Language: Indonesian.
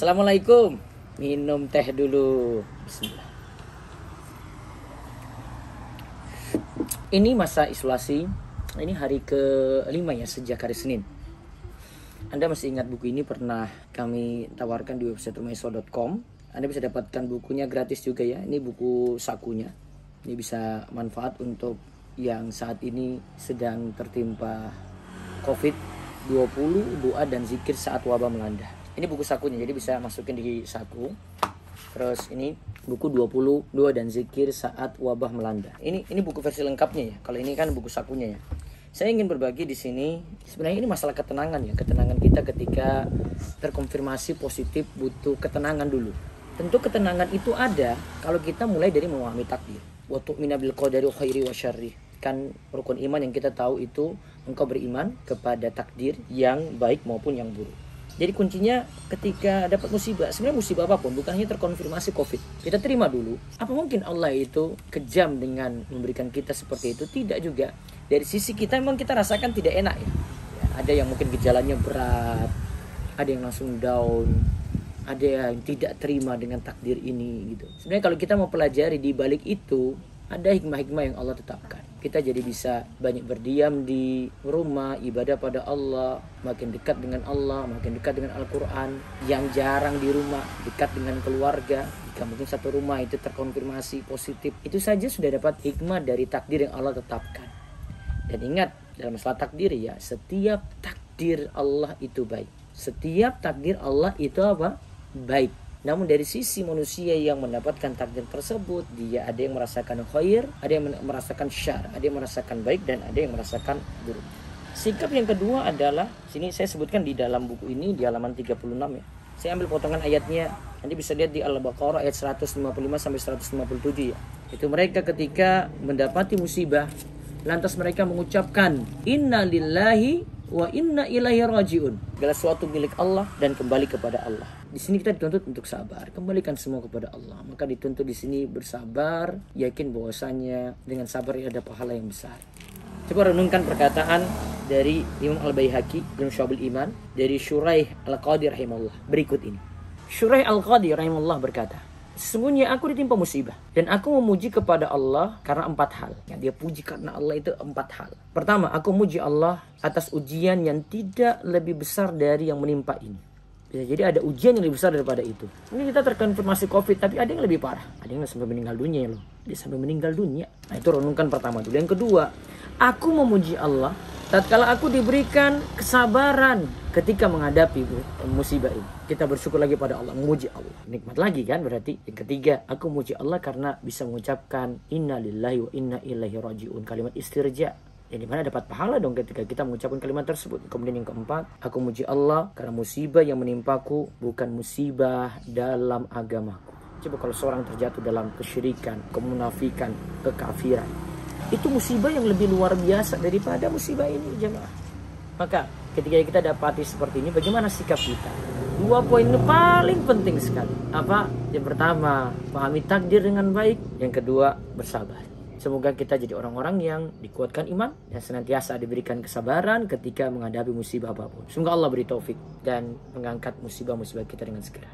Assalamualaikum. Minum teh dulu. Bismillah. Ini masa isolasi. Ini hari ke-5 ya sejak hari Senin. Anda masih ingat buku ini pernah kami tawarkan di website rumaiso.com. Anda bisa dapatkan bukunya gratis juga ya. Ini buku sakunya. Ini bisa manfaat untuk yang saat ini sedang tertimpa COVID-20, doa dan zikir saat wabah melanda. Ini buku sakunya, jadi bisa masukin di saku. Terus ini buku 20 doa dan zikir saat wabah melanda. Ini buku versi lengkapnya ya. Kalau ini kan buku sakunya ya. Saya ingin berbagi di sini. Sebenarnya ini masalah ketenangan ya. Ketenangan kita ketika terkonfirmasi positif butuh ketenangan dulu. Tentu ketenangan itu ada kalau kita mulai dari memahami takdir. Wa tu'mina bil qadari khairi wa syarri. Kan rukun iman yang kita tahu itu engkau beriman kepada takdir yang baik maupun yang buruk. Jadi kuncinya ketika dapat musibah, sebenarnya musibah apapun, bukan hanya terkonfirmasi COVID. Kita terima dulu. Apa mungkin Allah itu kejam dengan memberikan kita seperti itu? Tidak juga. Dari sisi kita memang kita rasakan tidak enak ya. Ada yang mungkin gejalanya berat, ada yang langsung down, ada yang tidak terima dengan takdir ini gitu. Sebenarnya kalau kita mau pelajari di balik itu, ada hikmah-hikmah yang Allah tetapkan. Kita jadi bisa banyak berdiam di rumah, ibadah pada Allah, makin dekat dengan Allah, makin dekat dengan Al-Quran. Yang jarang di rumah, dekat dengan keluarga. Jika mungkin satu rumah itu terkonfirmasi positif, itu saja sudah dapat hikmah dari takdir yang Allah tetapkan. Dan ingat, dalam masalah takdir ya, setiap takdir Allah itu baik. Setiap takdir Allah itu apa? Baik. Namun dari sisi manusia yang mendapatkan takdir tersebut, dia ada yang merasakan khair, ada yang merasakan syar, ada yang merasakan baik, dan ada yang merasakan buruk. Sikap yang kedua adalah, sini saya sebutkan di dalam buku ini di halaman 36 ya. Saya ambil potongan ayatnya, nanti bisa lihat di Al-Baqarah ayat 155 sampai 157 ya. Itu mereka ketika mendapati musibah, lantas mereka mengucapkan inna lillahi wa inna ilaihi rajiun. Segala sesuatu milik Allah dan kembali kepada Allah. Di sini kita dituntut untuk sabar, kembalikan semua kepada Allah. Maka dituntut di sini bersabar, yakin bahwasanya dengan sabar ada pahala yang besar. Coba renungkan perkataan dari Imam Al-Baihaqi dalam Syu'abul Iman dari Shuraih Al-Qadi rahimahullah. Berikut ini. Shuraih Al-Qadi rahimahullah berkata, sesungguhnya aku ditimpa musibah dan aku memuji kepada Allah karena 4 hal. Yang dia puji karena Allah itu 4 hal. Pertama, aku memuji Allah atas ujian yang tidak lebih besar dari yang menimpa ini. Bisa jadi ada ujian yang lebih besar daripada itu. Ini kita terkonfirmasi COVID, tapi ada yang lebih parah. Ada yang sampai meninggal dunia loh. Dia sampai meninggal dunia. Nah itu renungkan pertama dulu. Yang kedua, aku memuji Allah tatkala aku diberikan kesabaran ketika menghadapi musibah ini. Kita bersyukur lagi pada Allah, memuji Allah. Nikmat lagi kan berarti. Yang ketiga, aku memuji Allah karena bisa mengucapkan inna lillahi wa inna ilaihi rajiun. Kalimat istirja. Yang dimana dapat pahala dong ketika kita mengucapkan kalimat tersebut. Kemudian yang keempat, aku memuji Allah karena musibah yang menimpaku bukan musibah dalam agamaku. Coba kalau seorang terjatuh dalam kesyirikan, kemunafikan, kekafiran, itu musibah yang lebih luar biasa daripada musibah ini jemaah. Maka ketika kita dapati seperti ini, bagaimana sikap kita? 2 poin ini paling penting sekali. Apa? Yang pertama, pahami takdir dengan baik. Yang kedua, bersabar. Semoga kita jadi orang-orang yang dikuatkan iman dan senantiasa diberikan kesabaran ketika menghadapi musibah apapun. Semoga Allah beri taufik dan mengangkat musibah-musibah kita dengan segera.